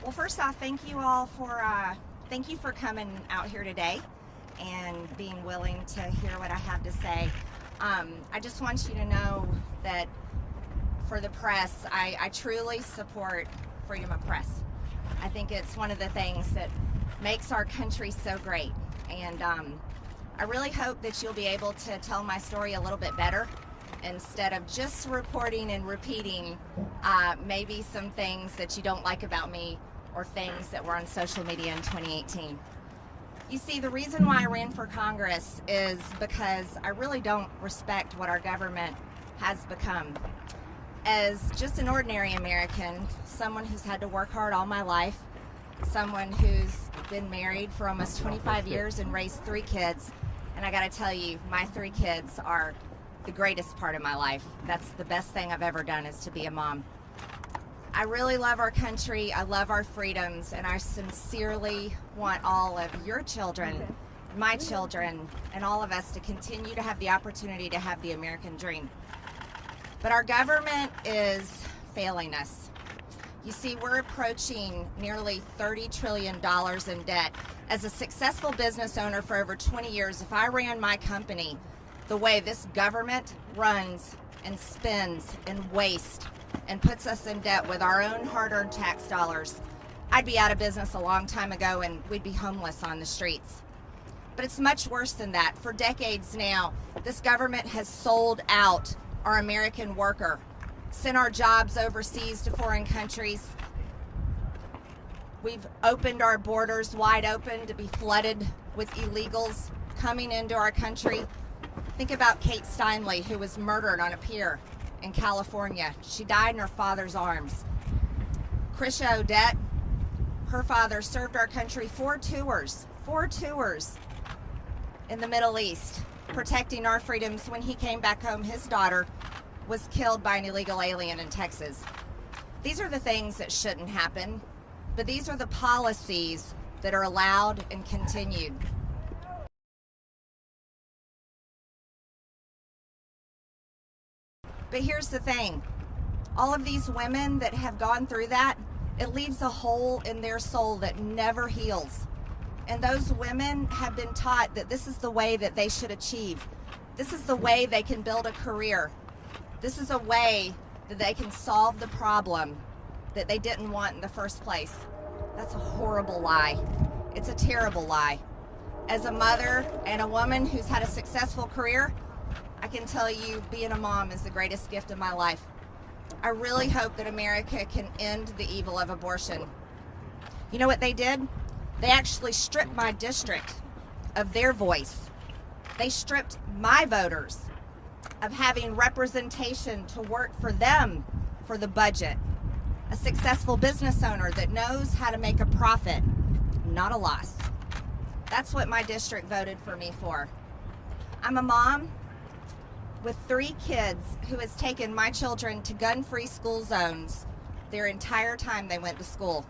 Well, first off, thank you all for coming out here today and being willing to hear what I have to say. I just want you to know that for the press, I truly support freedom of press. I think it's one of the things that makes our country so great. And I really hope that you'll be able to tell my story a little bit better instead of just reporting and repeating maybe some things that you don't like about me or things that were on social media in 2018. You see, the reason why I ran for Congress is because I really don't respect what our government has become. As just an ordinary American, someone who's had to work hard all my life, someone who's been married for almost 25 years and raised 3 kids, and I gotta tell you, my 3 kids are the greatest part of my life. That's the best thing I've ever done, is to be a mom. I really love our country, I love our freedoms, and I sincerely want all of your children, my children, and all of us to continue to have the opportunity to have the American dream. But our government is failing us. You see, we're approaching nearly $30 trillion in debt. As a successful business owner for over 20 years, if I ran my company the way this government runs and spends and wastes and puts us in debt with our own hard-earned tax dollars, I'd be out of business a long time ago and we'd be homeless on the streets. But it's much worse than that. For decades now, this government has sold out our American worker, sent our jobs overseas to foreign countries. We've opened our borders wide open to be flooded with illegals coming into our country. Think about Kate Steinle, who was murdered on a pier in California. She died in her father's arms. Krisha Odette, her father served our country 4 tours in the Middle East, protecting our freedoms. When he came back home, his daughter was killed by an illegal alien in Texas. These are the things that shouldn't happen, but these are the policies that are allowed and continued. But here's the thing, all of these women that have gone through that, it leaves a hole in their soul that never heals. And those women have been taught that this is the way that they should achieve. This is the way they can build a career. This is a way that they can solve the problem that they didn't want in the first place. That's a horrible lie. It's a terrible lie. As a mother and a woman who's had a successful career, I can tell you being a mom is the greatest gift of my life. I really hope that America can end the evil of abortion. You know what they did? They actually stripped my district of their voice. They stripped my voters of having representation to work for them for the budget. A successful business owner that knows how to make a profit, not a loss. That's what my district voted for me for. I'm a mom with 3 kids who has taken my children to gun-free school zones their entire time they went to school.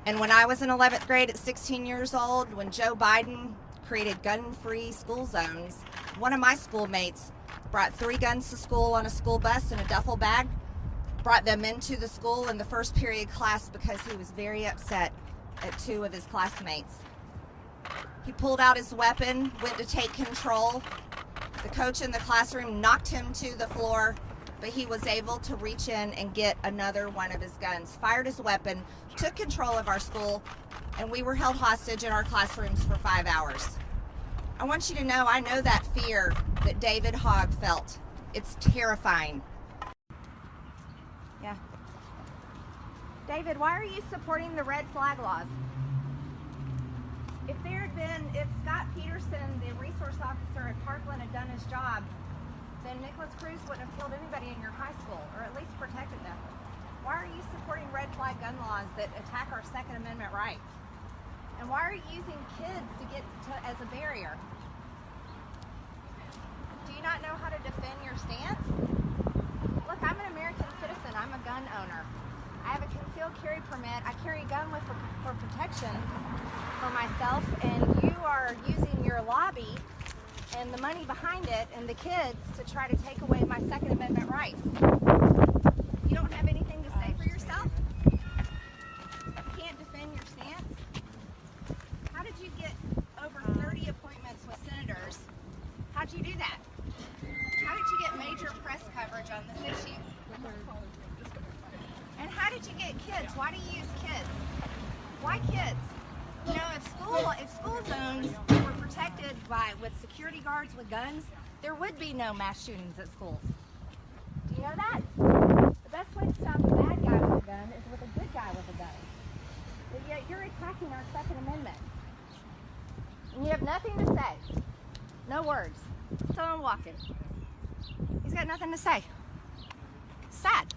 And when I was in 11th grade at 16 years old, when Joe Biden created gun-free school zones, one of my schoolmates brought 3 guns to school on a school bus in a duffel bag, brought them into the school in the first period class because he was very upset at 2 of his classmates. He pulled out his weapon, went to take control. The coach in the classroom knocked him to the floor, but he was able to reach in and get another one of his guns, fired his weapon, took control of our school, and we were held hostage in our classrooms for 5 hours. I want you to know, I know that fear that David Hogg felt. It's terrifying. Yeah. David, why are you supporting the red flag laws? If Scott Peterson, the resource officer at Parkland, had done his job, then Nicholas Cruz wouldn't have killed anybody in your high school, or at least protected them. Why are you supporting red flag gun laws that attack our Second Amendment rights? And why are you using kids as a barrier? Do you not know how to defend your stance? Look, I'm an American citizen. I'm a gun owner. I have a concealed carry permit. I carry a gun for protection for myself, and you are using your lobby and the money behind it and the kids to try to take away my Second Amendment rights. You don't have anything to say for yourself? Why do you use kids? Why kids? You know, if school zones were protected with security guards with guns, there would be no mass shootings at schools. Do you know that? The best way to stop a bad guy with a gun is with a good guy with a gun. But yet you're attacking our Second Amendment. And you have nothing to say. No words. So I'm walking. He's got nothing to say. Sad.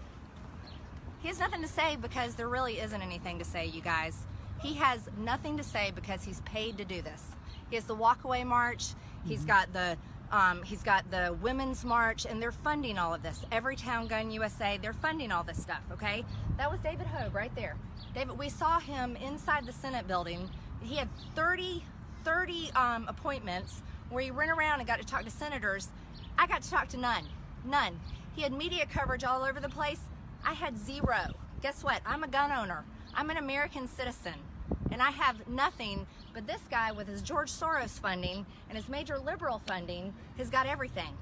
He has nothing to say because there really isn't anything to say, you guys. He has nothing to say because he's paid to do this. He has the walkaway march. He's got the women's march, and they're funding all of this. Everytown Gun USA, they're funding all this stuff, okay? That was David Hogue right there. David, we saw him inside the Senate building. He had 30 appointments where he ran around and got to talk to senators. I got to talk to none. He had media coverage all over the place. I had zero. Guess what? I'm a gun owner. I'm an American citizen, and I have nothing, but this guy with his George Soros funding and his major liberal funding has got everything.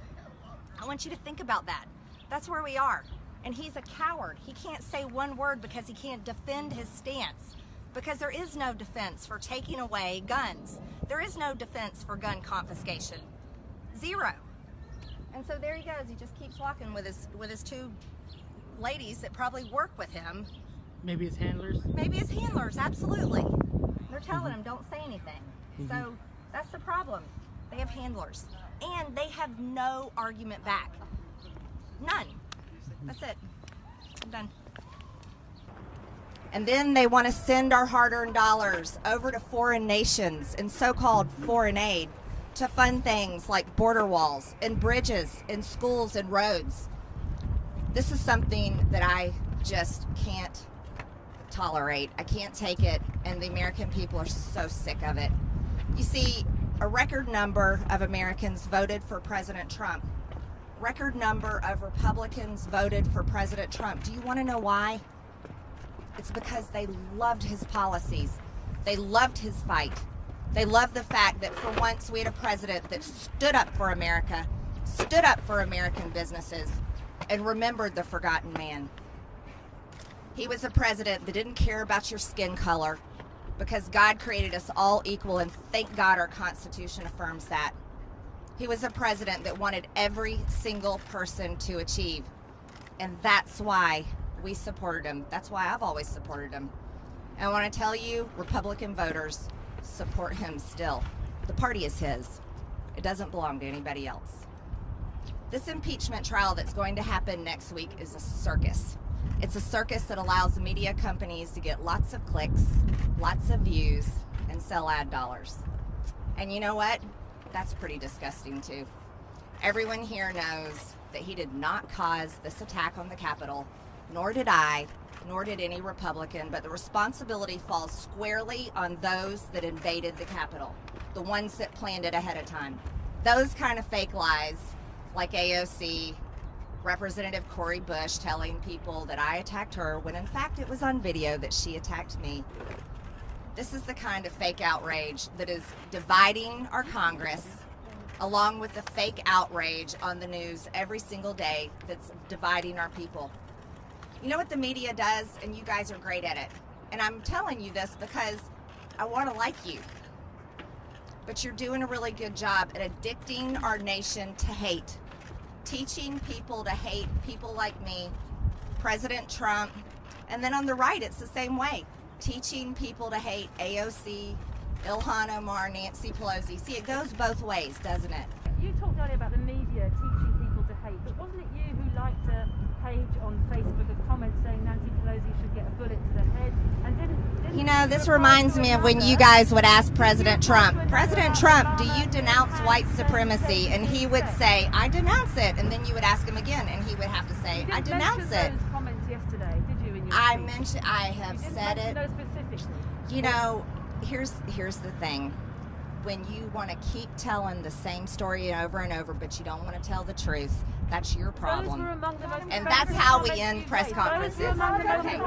I want you to think about that. That's where we are. And he's a coward. He can't say one word because he can't defend his stance, because there is no defense for taking away guns. There is no defense for gun confiscation. Zero. And so there he goes. He just keeps walking with his two ladies that probably work with him. Maybe his handlers? Maybe his handlers, absolutely. They're telling him, don't say anything. So that's the problem. They have handlers. And they have no argument back. None. That's it. I'm done. And then they want to send our hard-earned dollars over to foreign nations and so-called foreign aid to fund things like border walls and bridges and schools and roads. This is something that I just can't tolerate. I can't take it, and the American people are so sick of it. You see, a record number of Americans voted for President Trump. Record number of Republicans voted for President Trump. Do you want to know why? It's because they loved his policies. They loved his fight. They loved the fact that for once we had a president that stood up for America, stood up for American businesses, and remembered the forgotten man. He was a president that didn't care about your skin color, because God created us all equal, and thank God our Constitution affirms that. He was a president that wanted every single person to achieve, and that's why we supported him. That's why I've always supported him. And I want to tell you, Republican voters support him still. The party is his. It doesn't belong to anybody else. This impeachment trial that's going to happen next week is a circus. It's a circus that allows media companies to get lots of clicks, lots of views, and sell ad dollars. And you know what? That's pretty disgusting too. Everyone here knows that he did not cause this attack on the Capitol, nor did I, nor did any Republican, but the responsibility falls squarely on those that invaded the Capitol, the ones that planned it ahead of time. Those kind of fake lies, like AOC, Representative Cori Bush telling people that I attacked her when in fact it was on video that she attacked me. This is the kind of fake outrage that is dividing our Congress, along with the fake outrage on the news every single day that's dividing our people. You know what the media does, and you guys are great at it. And I'm telling you this because I want to like you. But you're doing a really good job at addicting our nation to hate. Teaching people to hate people like me, President Trump, and then on the right it's the same way. Teaching people to hate AOC, Ilhan Omar, Nancy Pelosi. See, it goes both ways, doesn't it? You talked earlier about the media teaching people to hate, but wasn't it you who liked a page on Facebook, a comment saying Nancy Pelosi should get a bullet to the head, and didn't you know, this reminds me of when you guys would ask President Trump, President Trump, do you denounce white supremacy? And he would say, I denounce it. And then you would ask him again, and he would have to say, I denounce it. Those comments yesterday, did you? In your I have said it. No, specifically. You know, here's the thing. When you want to keep telling the same story over and over, but you don't want to tell the truth, that's your problem. And that's how we end press conferences. Okay.